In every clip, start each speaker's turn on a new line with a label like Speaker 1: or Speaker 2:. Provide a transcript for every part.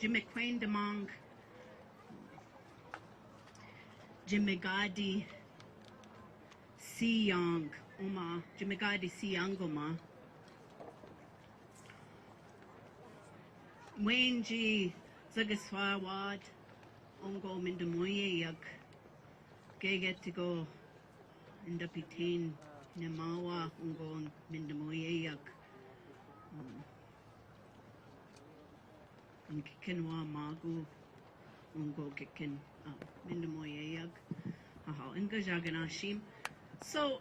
Speaker 1: Jimekwain Demong, Jimegadi Siyang Oma, Jimegadi Siyangoma, Wenji Zagaswawad, Ongo Mindamoye Yak, Geget to go in the Pitain, Nemawa, Ongo Mindamoye Yak, Kikinwa Magu, Ongo Kikin, Mindamoye Yak, Aha, Inga Jaganashim. So,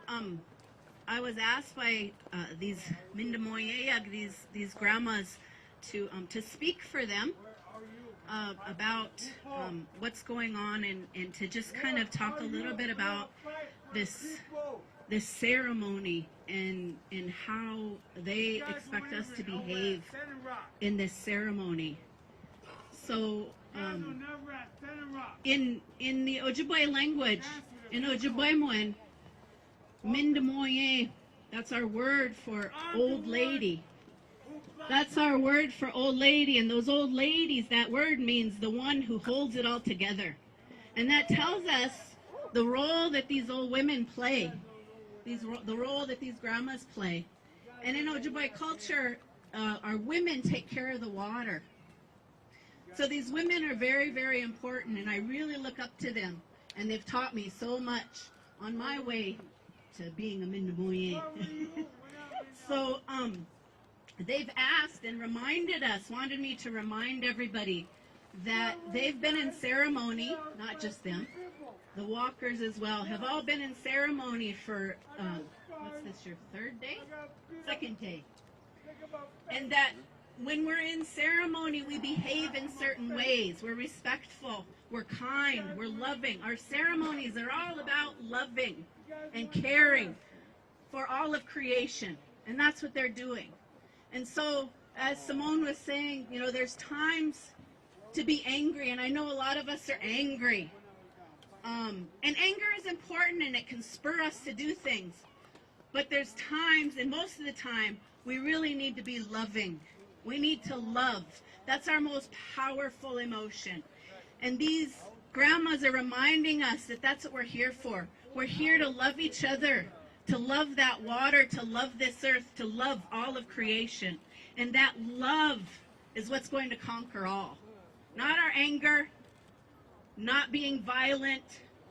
Speaker 1: I was asked by these Mindamoye Yak, these grandmas, to speak for them about what's going on and to just kind of talk a little bit about this ceremony and how they expect us to behave in this ceremony. So in the Ojibwe language, in Ojibwe, Mindamoye, that's our word for old lady. That's our word for old lady, and those old ladies, that word means the one who holds it all together. And that tells us the role that these old women play, the role that these grandmas play. And in Ojibwe culture, our women take care of the water. So these women are very, very important, and I really look up to them. And they've taught me so much on my way to being a Mindamoye. So, they've asked and reminded us, wanted me to remind everybody that they've been in ceremony, not just them, the walkers as well, have all been in ceremony for, what's this, your third day? Second day. And that when we're in ceremony, we behave in certain ways. We're respectful, we're kind, we're loving. Our ceremonies are all about loving and caring for all of creation. And that's what they're doing. And so, as Simone was saying, you know, there's times to be angry, and I know a lot of us are angry. And anger is important, and it can spur us to do things. But there's times, and most of the time, we really need to be loving. We need to love. That's our most powerful emotion. And these grandmas are reminding us that that's what we're here for. We're here to love each other, to love that water, to love this earth, to love all of creation. And that love is what's going to conquer all. Not our anger, not being violent,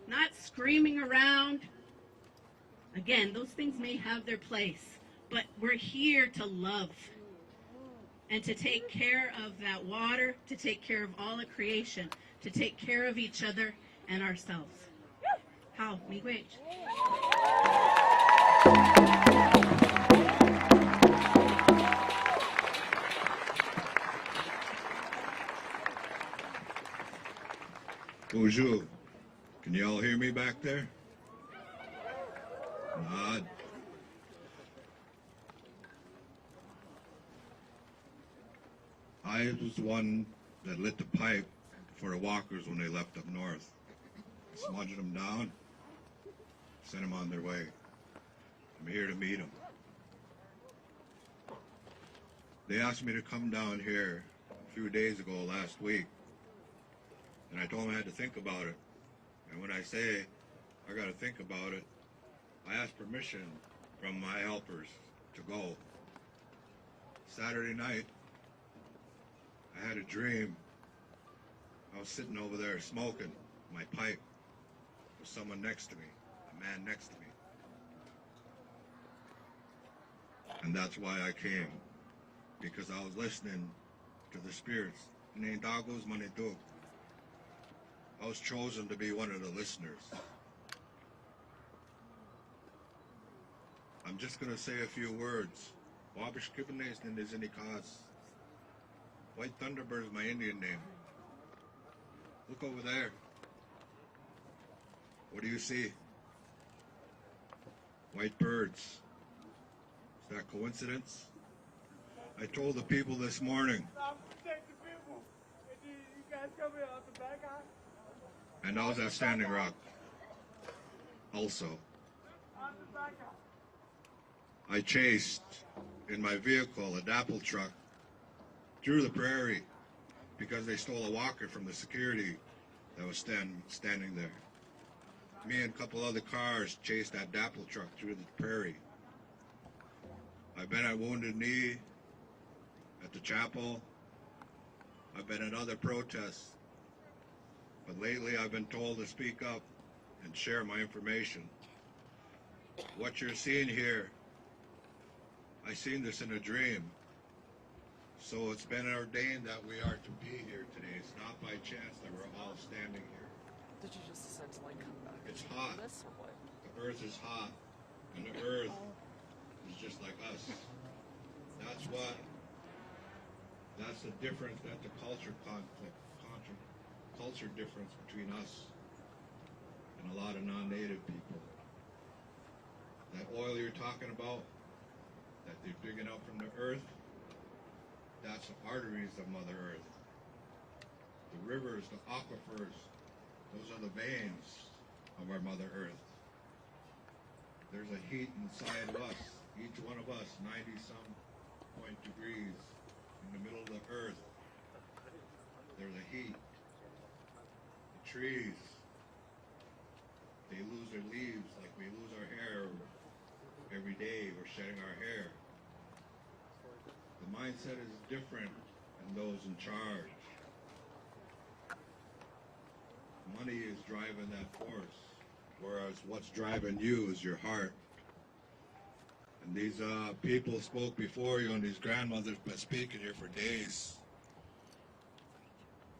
Speaker 1: not screaming around. Again, those things may have their place, but we're here to love and to take care of that water, to take care of all of creation, to take care of each other and ourselves. How? Miigwech.
Speaker 2: Bonjour. Can you all hear me back there? Nod. I was the one that lit the pipe for the walkers when they left up north. Smudged them down, sent them on their way. I'm here to meet them. They asked me to come down here a few days ago last week, and I told them I had to think about it. And when I say I got to think about it, I asked permission from my helpers to go. Saturday night, I had a dream. I was sitting over there smoking my pipe with someone next to me, a man next to me. And that's why I came, because I was listening to the spirits. I was chosen to be one of the listeners. I'm just going to say a few words. Wabish Kibbenes Nindizini Kaz. White Thunderbird is my Indian name. Look over there. What do you see? White birds. Is that coincidence? I told the people this morning. And I was at Standing Rock. Also. I chased in my vehicle a dapple truck through the prairie because they stole a walker from the security that was standing there. Me and a couple other cars chased that dapple truck through the prairie. I've been at Wounded Knee, at the chapel. I've been at other protests. But lately I've been told to speak up and share my information. What you're seeing here, I seen this in a dream. So it's been ordained that we are to be here today. It's not by chance that we're all standing here.
Speaker 3: Did you just essentially come back?
Speaker 2: It's hot.
Speaker 3: This or what?
Speaker 2: The earth is hot, and the earth is just like us. That's the difference, that's the culture difference between us and a lot of non-native people. That oil you're talking about, that they're digging out from the earth, that's the arteries of Mother Earth. The rivers, the aquifers, those are the veins of our Mother Earth. There's a heat inside of us, each one of us, 90-some point degrees in the middle of the earth. There's a heat. The trees, they lose their leaves like we lose our hair every day. We're shedding our hair. The mindset is different than those in charge. Money is driving that force, whereas what's driving you is your heart. And these people spoke before you, and these grandmothers been speaking here for days.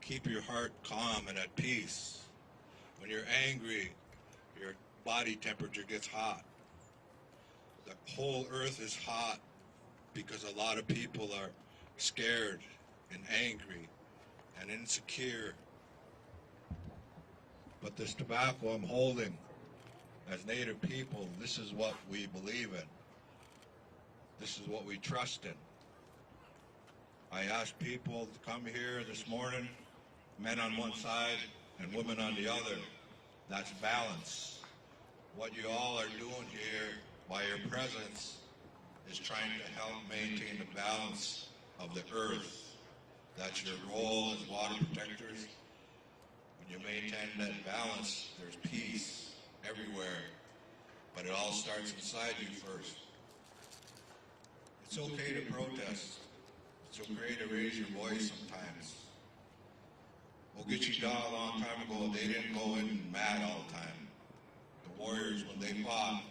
Speaker 2: Keep your heart calm and at peace. When you're angry, your body temperature gets hot. The whole earth is hot because a lot of people are scared and angry and insecure. But this tobacco I'm holding, as Native people, this is what we believe in. This is what we trust in. I asked people to come here this morning, men on one side and women on the other. That's balance. What you all are doing here by your presence is trying to help maintain the balance of the earth. That's your role as water protectors. When you maintain that balance, there's peace everywhere. But it all starts inside you first. It's okay to protest. It's okay to raise your voice sometimes. Ogeechee-Dah a long time ago, they didn't go in mad all the time. The warriors, when they fought,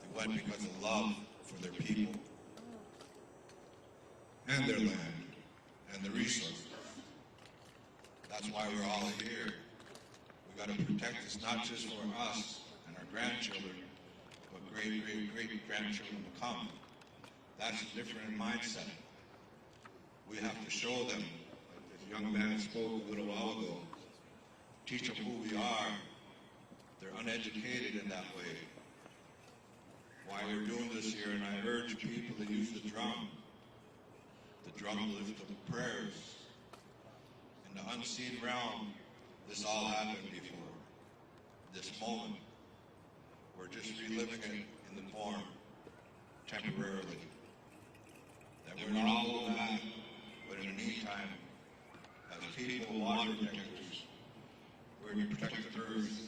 Speaker 2: they went because of love for their people and their land and the resources. That's why we're all here. We got to protect this not just for us and our grandchildren, but great-grandchildren to come. That's a different mindset. We have to show them, like this young man spoke a little while ago, teach them who we are. They're uneducated in that way. Why we're doing this here, and I urge people to use the drum. The drum lift of prayers. In the unseen realm, this all happened before. This moment, we're just reliving it in the form, temporarily. That we're not all going back, but in the meantime, as people, water protectors, we're to protect the earth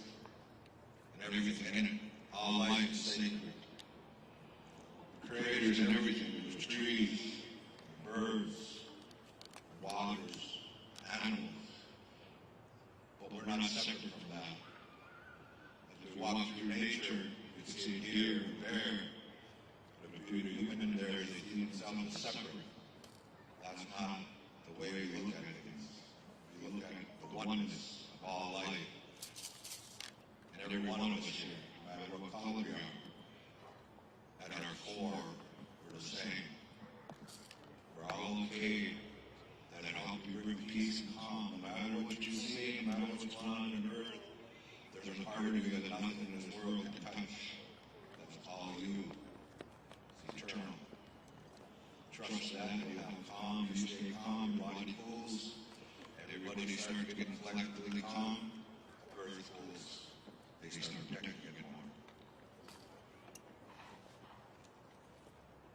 Speaker 2: and everything in it. All life is sacred. Creators and everything, there's trees, birds, waters, animals. But we're not separate from that. As we walk through nature, you can see a deer, a bear. But if you're a human in there, they see themselves as separate. That's not the way we look at things. We look at the oneness of all life. And every one of us here, no matter what color we are, at our core, we're the same. We're all okay. That help you bring peace and calm. No matter what you see, no matter what's going on in earth, there's a part of you that nothing in this world can touch. That's all you. It's eternal. Trust that, you have calm, you stay calm, your body cools. Everybody starts getting collectively calm. Earth cools. They start protecting it more.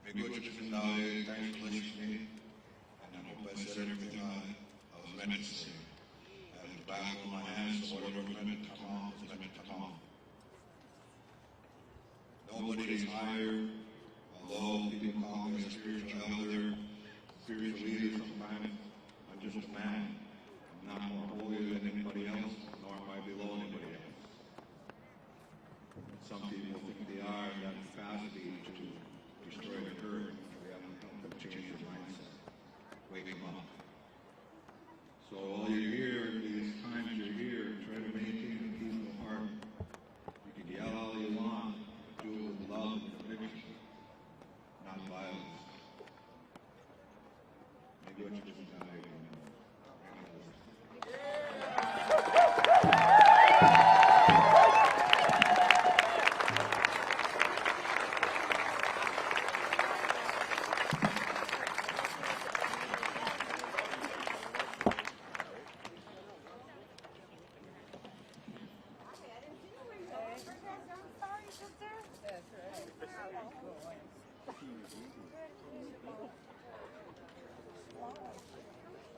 Speaker 2: Thanks for listening to me. And I hope I said everything I was meant to say. I have the back of my hand, so whatever was meant to come out is meant to come out. Nobody is higher, although people call me a spiritual elder, spiritual leader sometimes. I'm just a man. I'm not more holy than anybody else, nor am I below anybody else. Some people think they are in that capacity to destroy the earth. We haven't helped them change their mindset. Wake them up. So while you're here, these times you're here, try to maintain a peaceful heart. You can yell all you want, but do it with love and conviction, not violence. Maybe what you just died.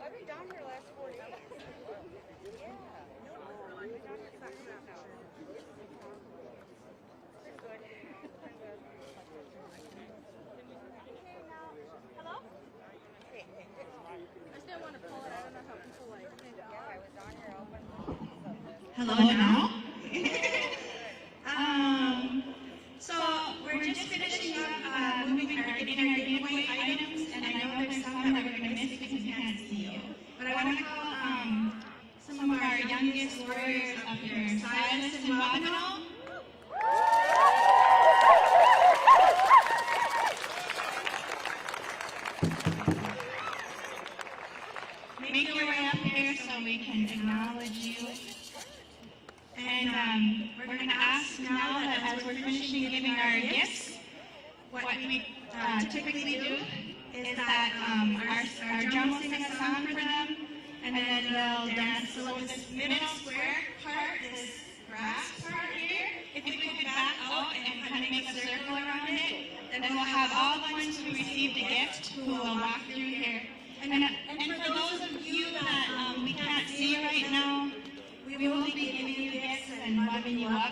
Speaker 4: I've been down here last 4 days. Yeah. I've been down here talking about now. They're good. Hello? Hey. I just didn't want to pull it. I don't know how people like. Yeah, I was down here open.
Speaker 5: Hello now. So we're just finishing up getting our giveaway items, and I know there's some that we're going to miss because we can't see you. But I want to call some of our youngest warriors up here, Silas and Wabino. Make your way up here so we can acknowledge you. And we're going to ask now that as we're finishing giving our gifts, what we typically do is that our drum will sing a song for them, and then they'll dance. So this middle square part, this grass part here, if we could back out and kind of make a circle around it, then we'll have all the ones who received a gift who will walk through here. And for those of you that we can't see right now, we will be giving you gifts and mugging you up.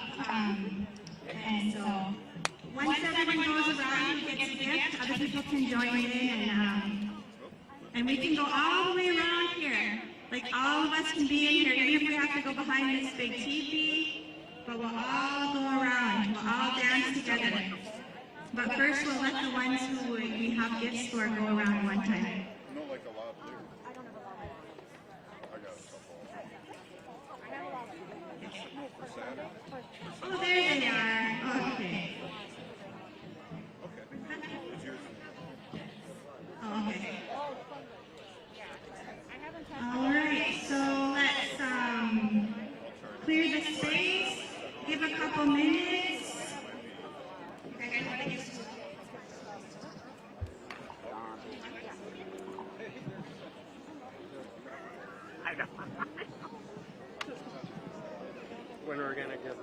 Speaker 5: And so once everyone goes around who gets a gift, other people can join in, and we can go all the way around here. Like all of us can be in here, even if we have to go behind this big teepee, but we'll all go around. We'll all dance together. But first, we'll let the ones who we have gifts for go around one time.
Speaker 6: Like a lot there. I don't have a lot. I got a couple.
Speaker 5: Oh, there they are. Oh, okay. Oh, okay. All right, so let's clear the space, give a couple minutes.
Speaker 6: I know. When we're gonna get,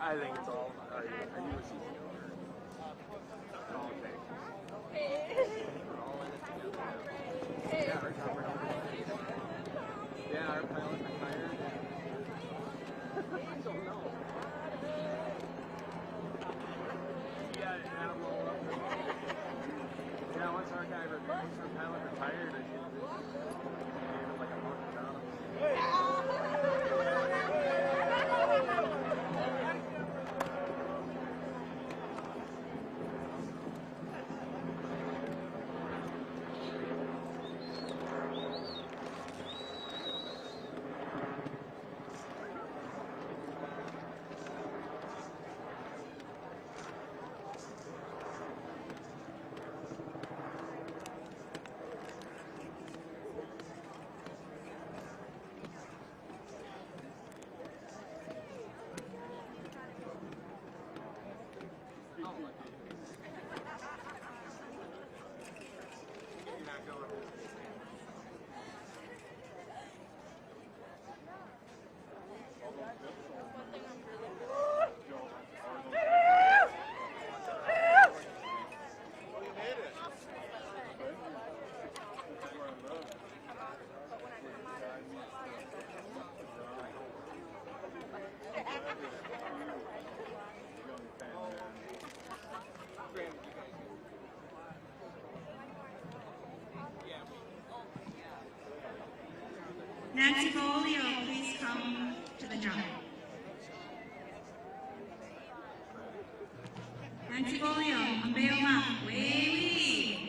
Speaker 6: I think it's all. Are you a season owner? Oh, okay. We're all in it together. Yeah, our pilot. Yeah, our pilot retired. I don't know. Yeah, Adam rolled up. Yeah, once our pilot retired, I gave him like a month down.
Speaker 5: Nancy Bolio, please come to the drum. Nancy Bolio, ang bayo ma. Wee!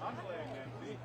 Speaker 6: I'm playing, Nancy.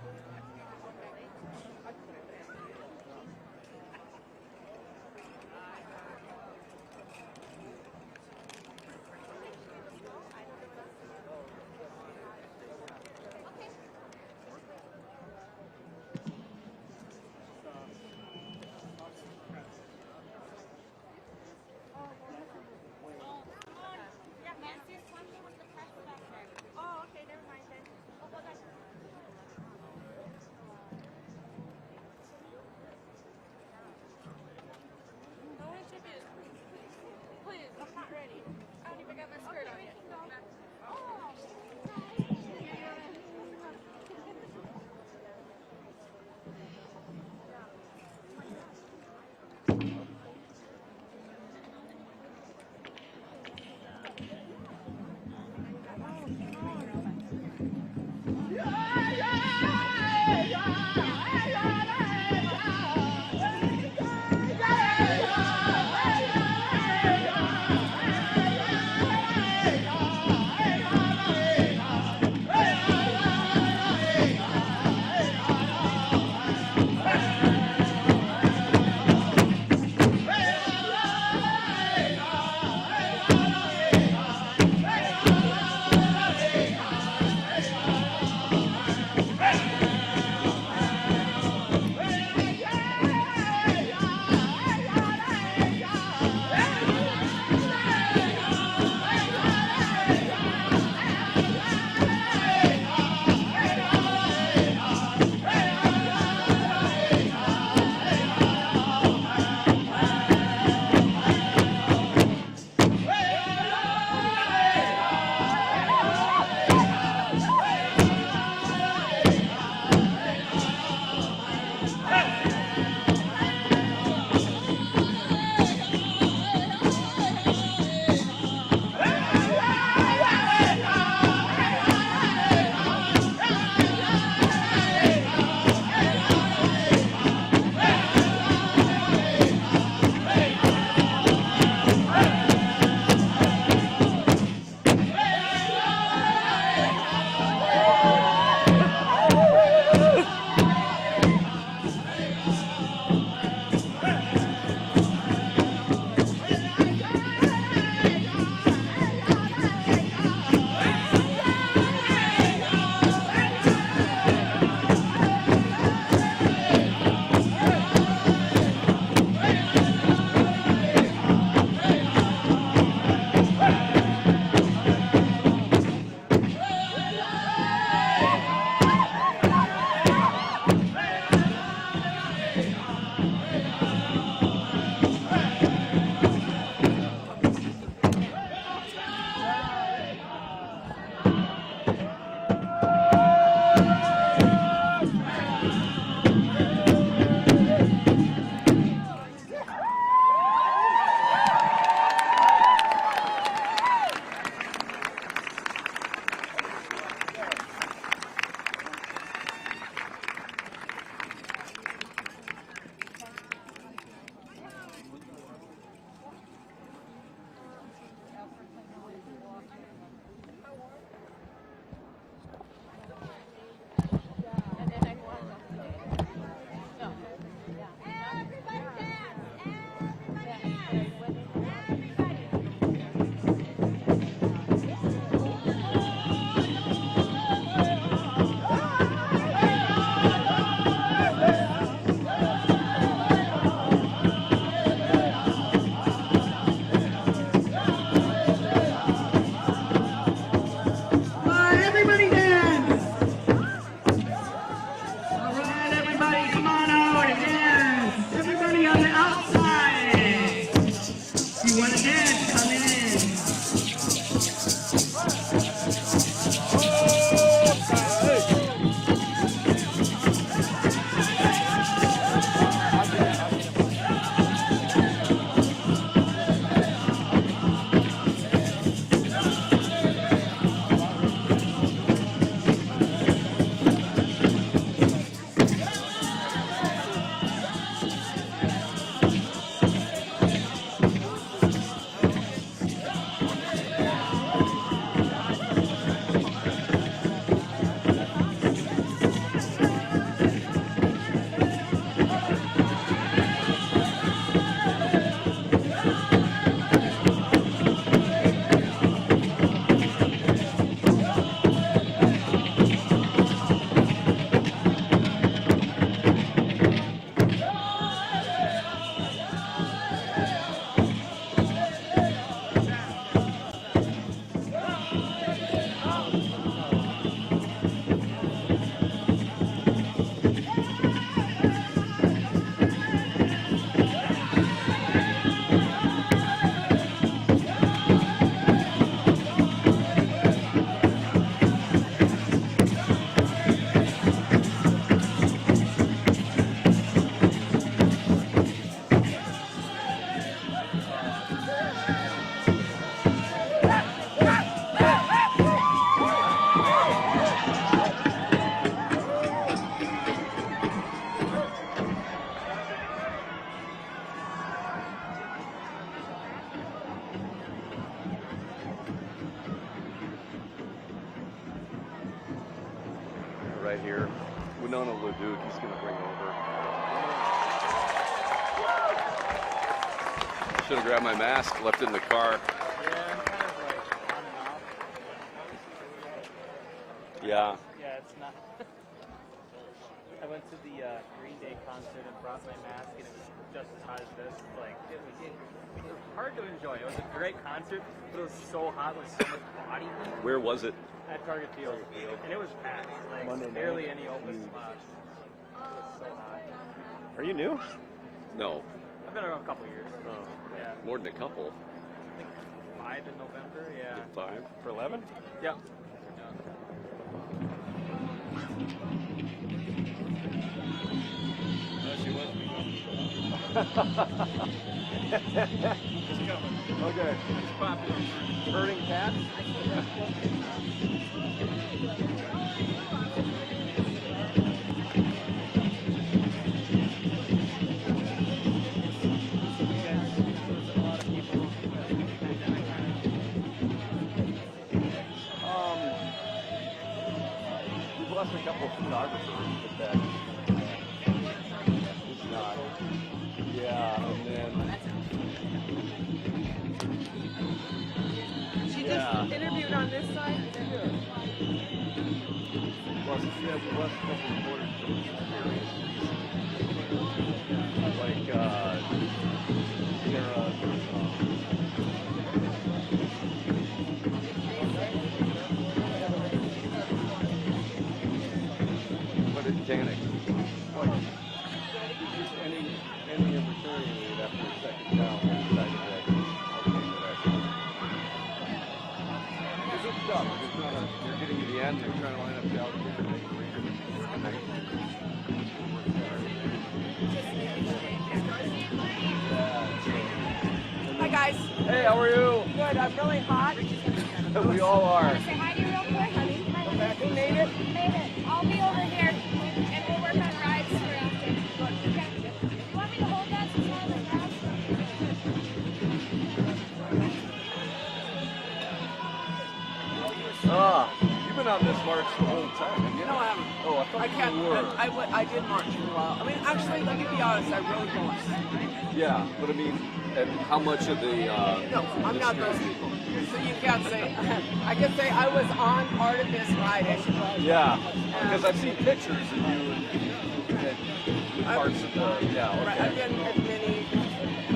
Speaker 6: right here. Winona Leduc, he's going to bring over. I should have grabbed my mask, left it in the car.
Speaker 7: Yeah, I'm kind of like on and off.
Speaker 6: Yeah.
Speaker 7: Yeah, it's not. I went to the Green Day concert and brought my mask, and it was just as hot as this. Like, it was hard to enjoy. It was a great concert, but it was so hot with so much body heat.
Speaker 6: Where was it?
Speaker 7: At Target Field. And it was packed. Like,
Speaker 6: Monday night.
Speaker 7: barely any open spots. It was so hot.
Speaker 6: Are you new? No.
Speaker 7: I've been around a couple years.
Speaker 6: Oh.
Speaker 7: Yeah.
Speaker 6: More than a couple.
Speaker 7: I think 5 in November, yeah.
Speaker 6: 5 for 11?
Speaker 7: Yep.
Speaker 6: Okay. Herding cats? We've lost a couple of photographers, but that is not. Yeah, and then.
Speaker 3: She just interviewed on this side.
Speaker 6: Well, she has a couple of reporters from experience. Like, Sarah. But it's Danik. Any opportunity after the second down, they decided that, because it's tough. You're getting to the end, you're trying to line up the outfit, and make
Speaker 3: Hi guys.
Speaker 6: Hey, how are you?
Speaker 3: Good. I'm really hot.
Speaker 6: We all are.
Speaker 4: Say hi to you real quick, honey.
Speaker 3: We made it.
Speaker 4: Made it. I'll be over here, and we'll work on rides for after. Okay. You want me to hold that since I have my mask?
Speaker 6: You've been on this march the whole time, haven't you?
Speaker 3: No, I haven't.
Speaker 6: Oh, I thought
Speaker 3: I can't.
Speaker 6: you were.
Speaker 3: I did march for a while. I mean, actually, let me be honest. I rode horse.
Speaker 6: Yeah, but I mean, and how much of the?
Speaker 3: No, I'm not those people. So you can't say. I can say I was on part of this riding.
Speaker 6: Yeah, because I've seen pictures of you and parts of the. Yeah, okay.
Speaker 3: Right, I've been at many.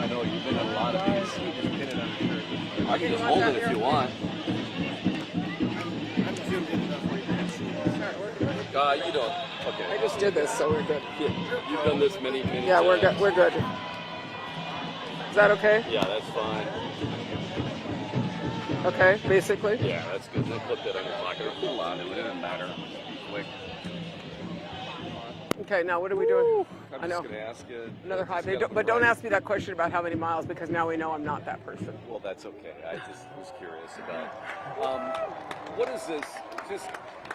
Speaker 6: I know you've been at a lot of these. You can pin it on your shirt. I can
Speaker 3: You
Speaker 6: just
Speaker 3: want
Speaker 6: hold
Speaker 3: that
Speaker 6: it if
Speaker 3: here?
Speaker 6: you want.
Speaker 3: I'm zoomed in enough for you.
Speaker 6: You don't. Okay.
Speaker 3: I just did this, so we're good.
Speaker 6: You've done this many times.
Speaker 3: Yeah, we're good. We're good. Is that okay?
Speaker 6: Yeah, that's fine.
Speaker 3: Okay, basically.
Speaker 6: Yeah, that's good. Then put that on your pocket. Hold on, it doesn't matter. Quick.
Speaker 3: Okay, now what are we doing?
Speaker 6: I'm
Speaker 3: I know.
Speaker 6: just going to ask you.
Speaker 3: Another high. But don't ask me that question about how many miles, because now we know I'm not that person.
Speaker 6: Well, that's okay. I just was curious about. What is this? Just,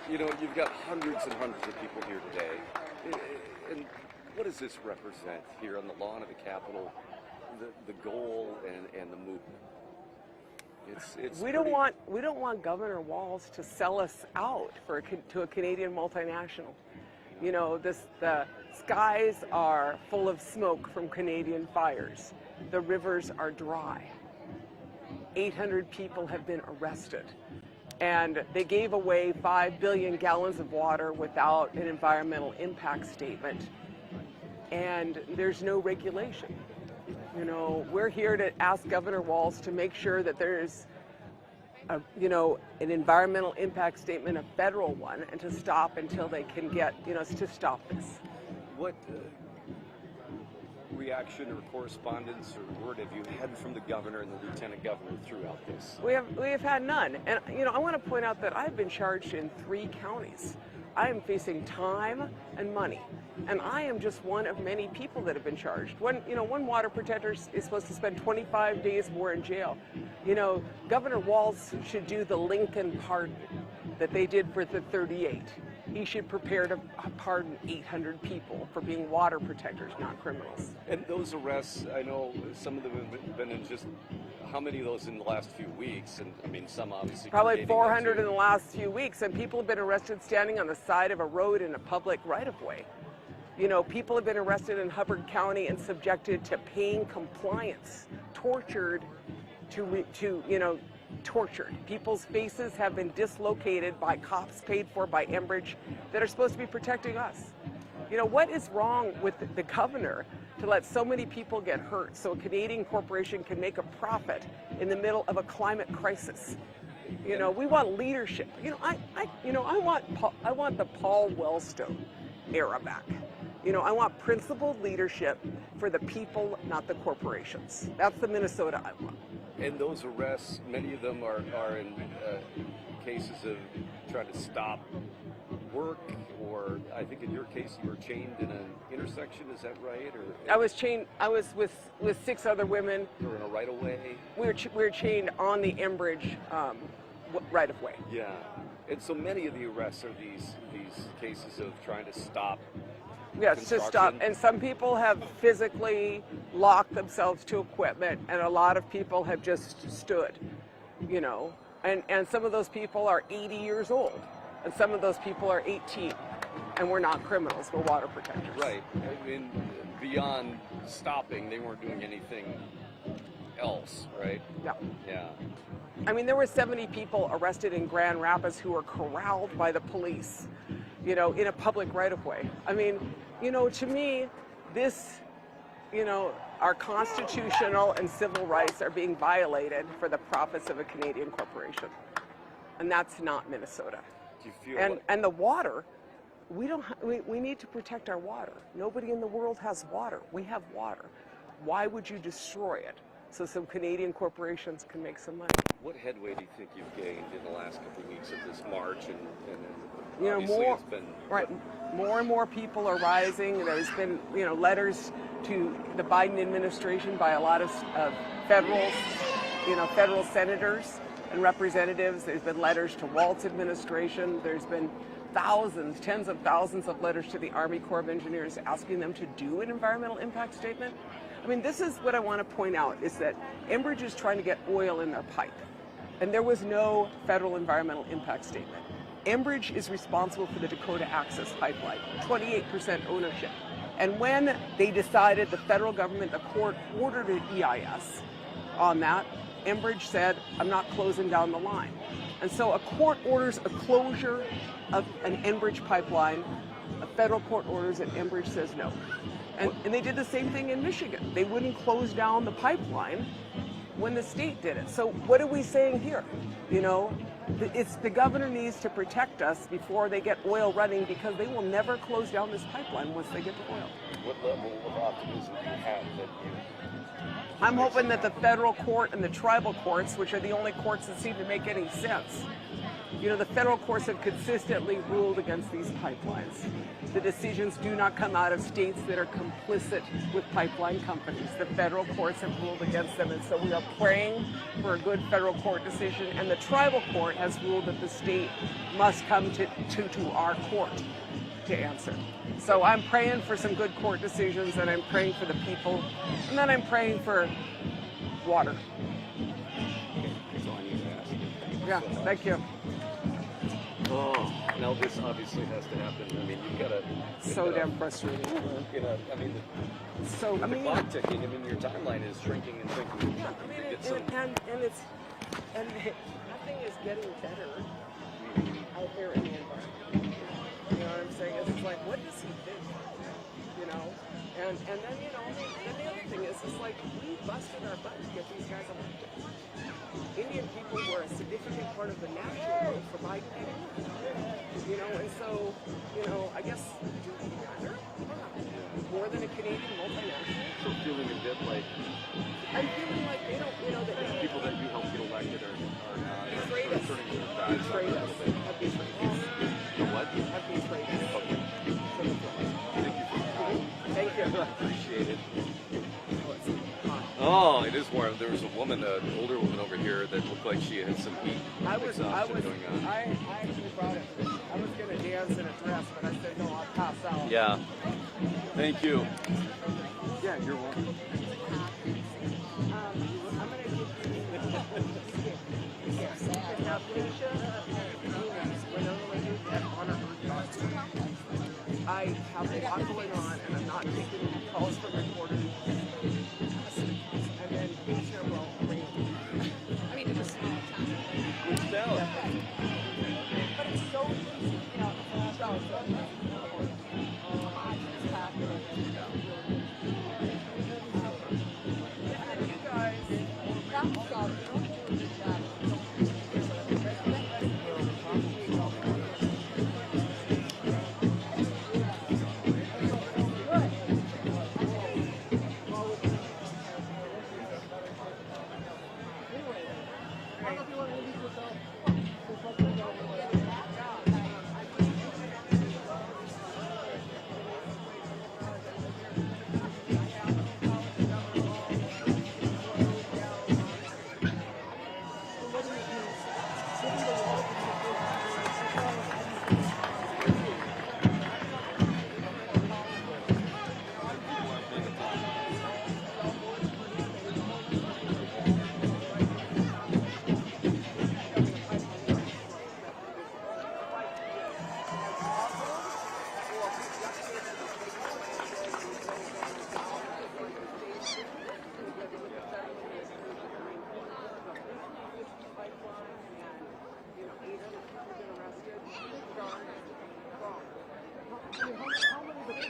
Speaker 6: you've got hundreds and hundreds of people here today. And what does this represent here on the lawn of the Capitol? The goal and the movement.
Speaker 3: We don't want Governor Walz to sell us out to a Canadian multinational. The skies are full of smoke from Canadian fires. The rivers are dry. 800 people have been arrested. And they gave away 5 billion gallons of water without an environmental impact statement. And there's no regulation. We're here to ask Governor Walz to make sure that there's an environmental impact statement, a federal one, and to stop until they can get, to stop this.
Speaker 6: What reaction or correspondence or word have you had from the governor and the lieutenant governor throughout this?
Speaker 3: We have had none. And, I want to point out that I've been charged in 3 counties. I am facing time and money. And I am just one of many people that have been charged. One water protector is supposed to spend 25 days more in jail. Governor Walz should do the Lincoln pardon that they did for the 38. he should prepare to pardon 800 people for being water protectors, not criminals.
Speaker 8: And those arrests, I know some of them have been in just, how many of those in the last few weeks? And I mean, some obviously
Speaker 3: Probably
Speaker 8: predating
Speaker 3: 400
Speaker 8: that
Speaker 3: in
Speaker 8: too.
Speaker 3: the last few weeks, and people have been arrested standing on the side of a road in a public right-of-way. You know, people have been arrested in Hubbard County and subjected to paying compliance, tortured tortured. People's faces have been dislocated by cops paid for by Enbridge that are supposed to be protecting us. You know, what is wrong with the governor to let so many people get hurt so a Canadian corporation can make a profit in the middle of a climate crisis? You know, we want leadership. You know, I want the Paul Wellstone era back. You know, I want principled leadership for the people, not the corporations. That's the Minnesota I want.
Speaker 8: And those arrests, many of them are in cases of trying to stop work, or I think in your case you were chained in an intersection, is that right? Or
Speaker 3: I was chained, I was with 6 other women.
Speaker 8: you were in a right-of-way?
Speaker 3: We were chained on the Enbridge right-of-way.
Speaker 8: Yeah. And so many of the arrests are these cases of trying to stop
Speaker 3: Yes, to stop. And some people have physically locked themselves to equipment, and a lot of people have just stood, you know. And some of those people are 80 years old, and some of those people are 18, and we're not criminals, we're water protectors.
Speaker 8: Right. I mean, beyond stopping, they weren't doing anything else, right?
Speaker 3: Yeah.
Speaker 8: Yeah.
Speaker 3: I mean, there were 70 people arrested in Grand Rapids who were corralled by the police, you know, in a public right-of-way. I mean, you know, to me, this, you know, our constitutional and civil rights are being violated for the profits of a Canadian corporation. And that's not Minnesota.
Speaker 8: Do you feel
Speaker 3: And the water, we need to protect our water. Nobody in the world has water. We have water. Why would you destroy it so some Canadian corporations can make some money?
Speaker 8: what headway do you think you've gained in the last couple of weeks of this march? And
Speaker 3: You know,
Speaker 8: obviously
Speaker 3: more,
Speaker 8: it's been
Speaker 3: right, more and more people are rising. There's been, you know, letters to the Biden administration by a lot of federal senators and representatives. There's been letters to Walt's administration. There's been thousands, tens of thousands of letters to the Army Corps of Engineers asking them to do an environmental impact statement. I mean, this is what I want to point out, is that Enbridge is trying to get oil in their pipe, and there was no federal environmental impact statement. Enbridge is responsible for the Dakota Access Pipeline, 28% ownership. And when they decided, the federal government, the court ordered an EIS on that, Enbridge said, I'm not closing down the line. And so a court orders a closure of an Enbridge pipeline, a federal court orders it, Enbridge says no. And they did the same thing in Michigan. They wouldn't close down the pipeline when the state did it. So what are we saying here? You know, it's the governor needs to protect us before they get oil running, because they will never close down this pipeline once they get the oil.
Speaker 8: what level of optimism do you have that
Speaker 3: I'm hoping that the federal court and the tribal courts, which are the only courts that seem to make any sense, you know, the federal courts have consistently ruled against these pipelines. The decisions do not come out of states that are complicit with pipeline companies. The federal courts have ruled against them, and so we are praying for a good federal court decision, and the tribal court has ruled that the state must come to our court to answer. So I'm praying for some good court decisions, and I'm praying for the people, and then I'm praying for water.
Speaker 8: that's all I need to ask you?
Speaker 3: Yeah, thank you.
Speaker 8: Oh, now this obviously has to happen. I mean, you've got to...
Speaker 3: So damn frustrating.
Speaker 8: I mean,
Speaker 3: So,
Speaker 8: the clock ticking, I mean, your timeline is shrinking and shrinking.
Speaker 3: yeah, I mean,
Speaker 8: To get some-
Speaker 3: and nothing is getting better out there in the environment. You know what I'm saying? It's like, what does he think? You know? And then, you know, then the other thing is, it's like, we busted our butt to get these guys elected. Indian people were a significant part of the national vote for Biden. You know, and so, you know, I guess, do we matter? More than a Canadian multinational?
Speaker 8: So feeling a bit like
Speaker 3: I'm feeling like they don't, you know, that
Speaker 8: the people that you helped get elected are not
Speaker 3: betrayed us.
Speaker 8: turning their backs on
Speaker 3: Betrayed
Speaker 8: it a
Speaker 3: us.
Speaker 8: little bit.
Speaker 3: Have betrayed us.
Speaker 8: The what?
Speaker 3: Have betrayed us.
Speaker 8: Okay. Thank you for your time.
Speaker 3: Thank you.
Speaker 8: Appreciate it.
Speaker 3: Oh, it's hot.
Speaker 8: Oh, Oh, it is warm. There was a woman, an older woman over here that looked like she had some heat exhaustion going on.
Speaker 3: I actually brought it. I was gonna dance in a dress, but I said no, I'll pass out.
Speaker 8: Yeah. Thank you. Yeah, you're welcome.
Speaker 3: I'm gonna give you now, Keisha, when on her I have a lot going on, and I'm not taking calls from reporters. And then Keisha will bring.
Speaker 4: I mean, it's a small town.
Speaker 8: Which town?
Speaker 3: But it's so easy, you know. You guys, that's all.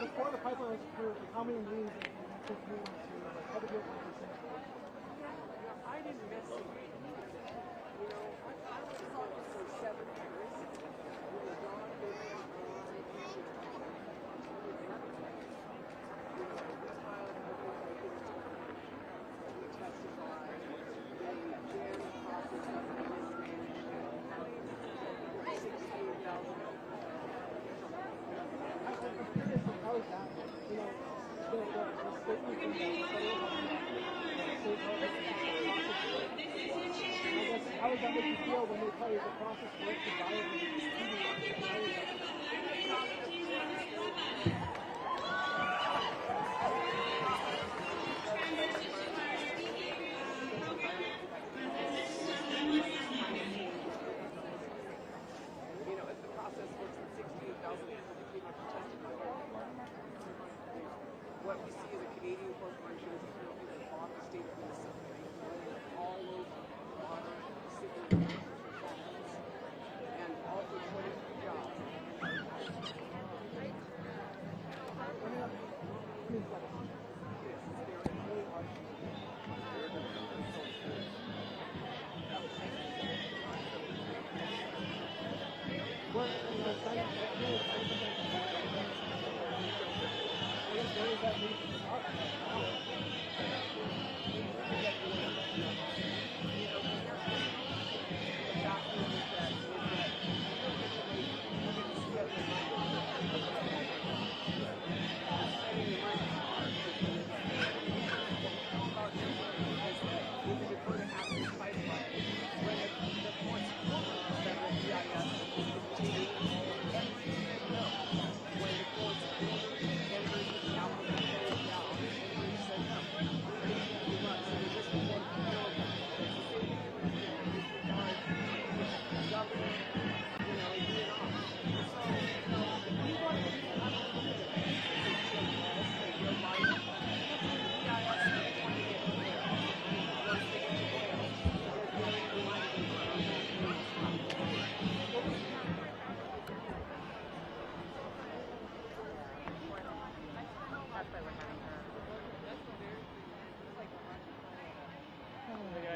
Speaker 9: Before the pipeline was approved, how many meetings did you take meetings to, like, how did you open this thing?
Speaker 3: I didn't miss it. You know, I was for 7 years. You know, Dawn, we testified. They began the process of mismanagement. 68,000.
Speaker 9: How is that? You know, the statement from the federal government, state government, I guess, how does that make you feel when they tell you the process works to violate
Speaker 3: You know, if the process looks at 68,000 people became a testify. What we see in the Canadian corporations is people that bought the state of Minnesota all over water, city, and all for 23 jobs.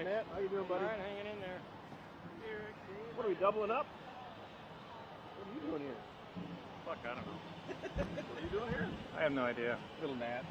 Speaker 9: Matt, how you doing, buddy?
Speaker 7: All right, hanging in there.
Speaker 9: What are we doubling up? What are you doing here?
Speaker 7: Fuck, I don't know.
Speaker 9: What are you doing here?
Speaker 7: I have no idea. Little Nat.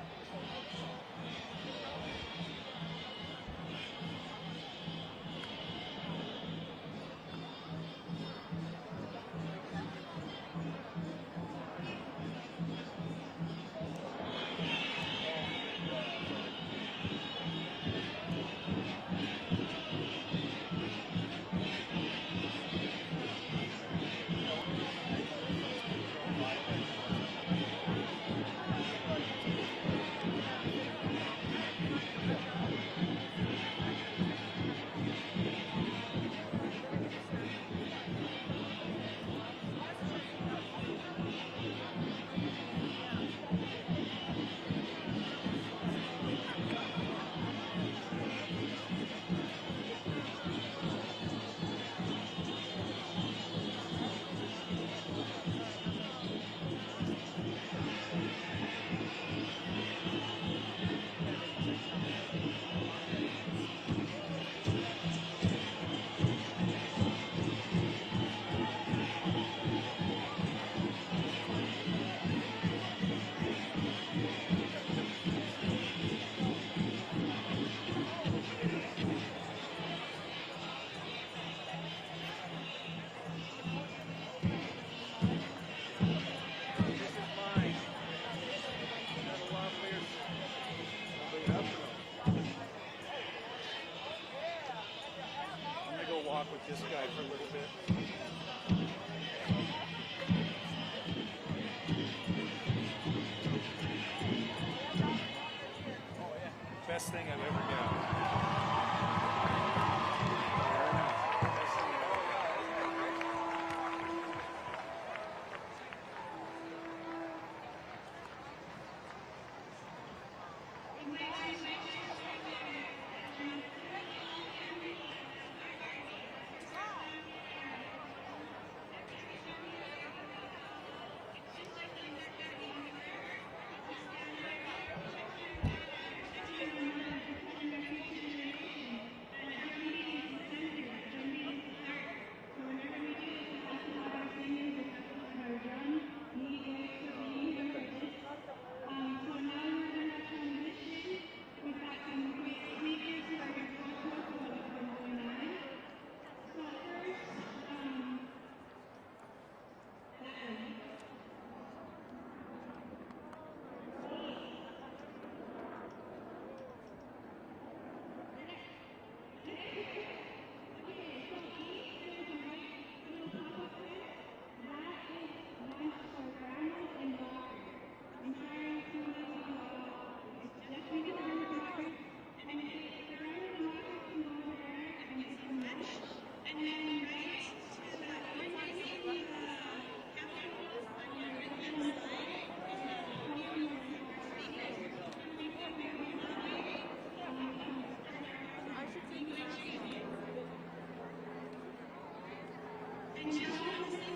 Speaker 5: And just want to sing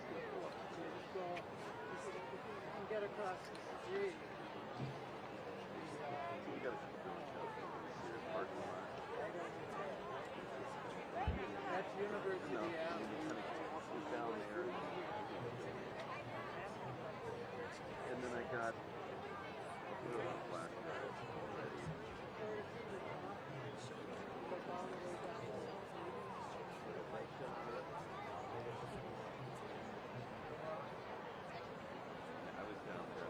Speaker 5: there for us.
Speaker 9: So, you can get across the street. That's University Avenue.
Speaker 8: Down there. And then I got black already. I was down there.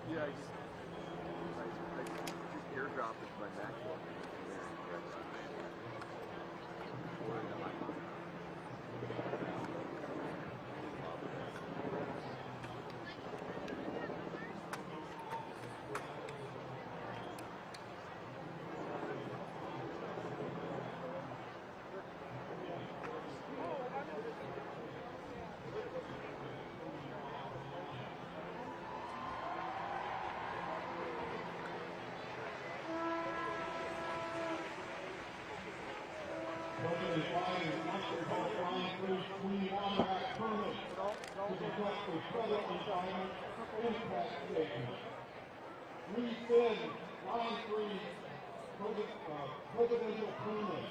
Speaker 8: Yeah, I just airdropped it to my MacBook.
Speaker 10: Presidential permit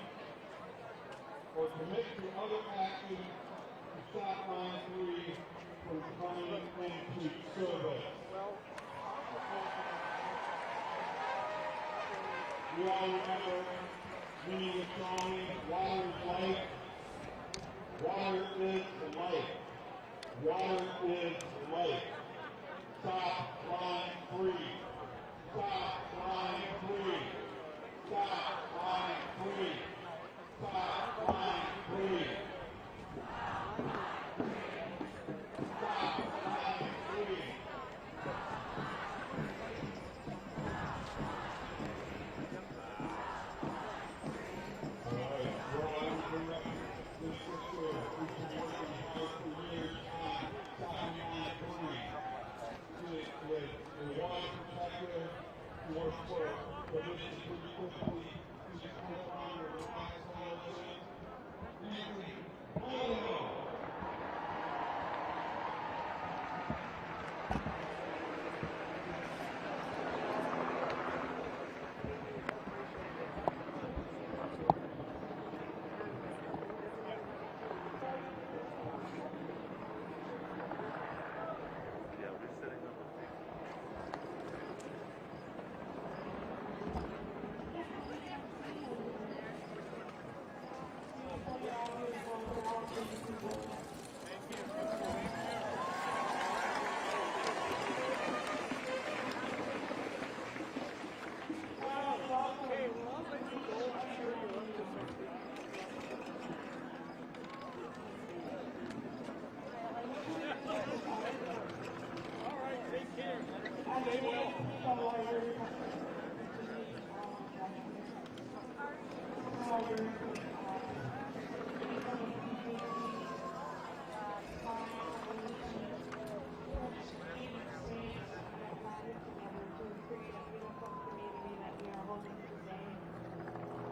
Speaker 10: or commit to other action to stop line 3 from coming into service. We all remember many of the songs, Water is Life, Water is Life, Water is Life. Stop line 3. Stop line 3. Stop line 3. Stop line 3.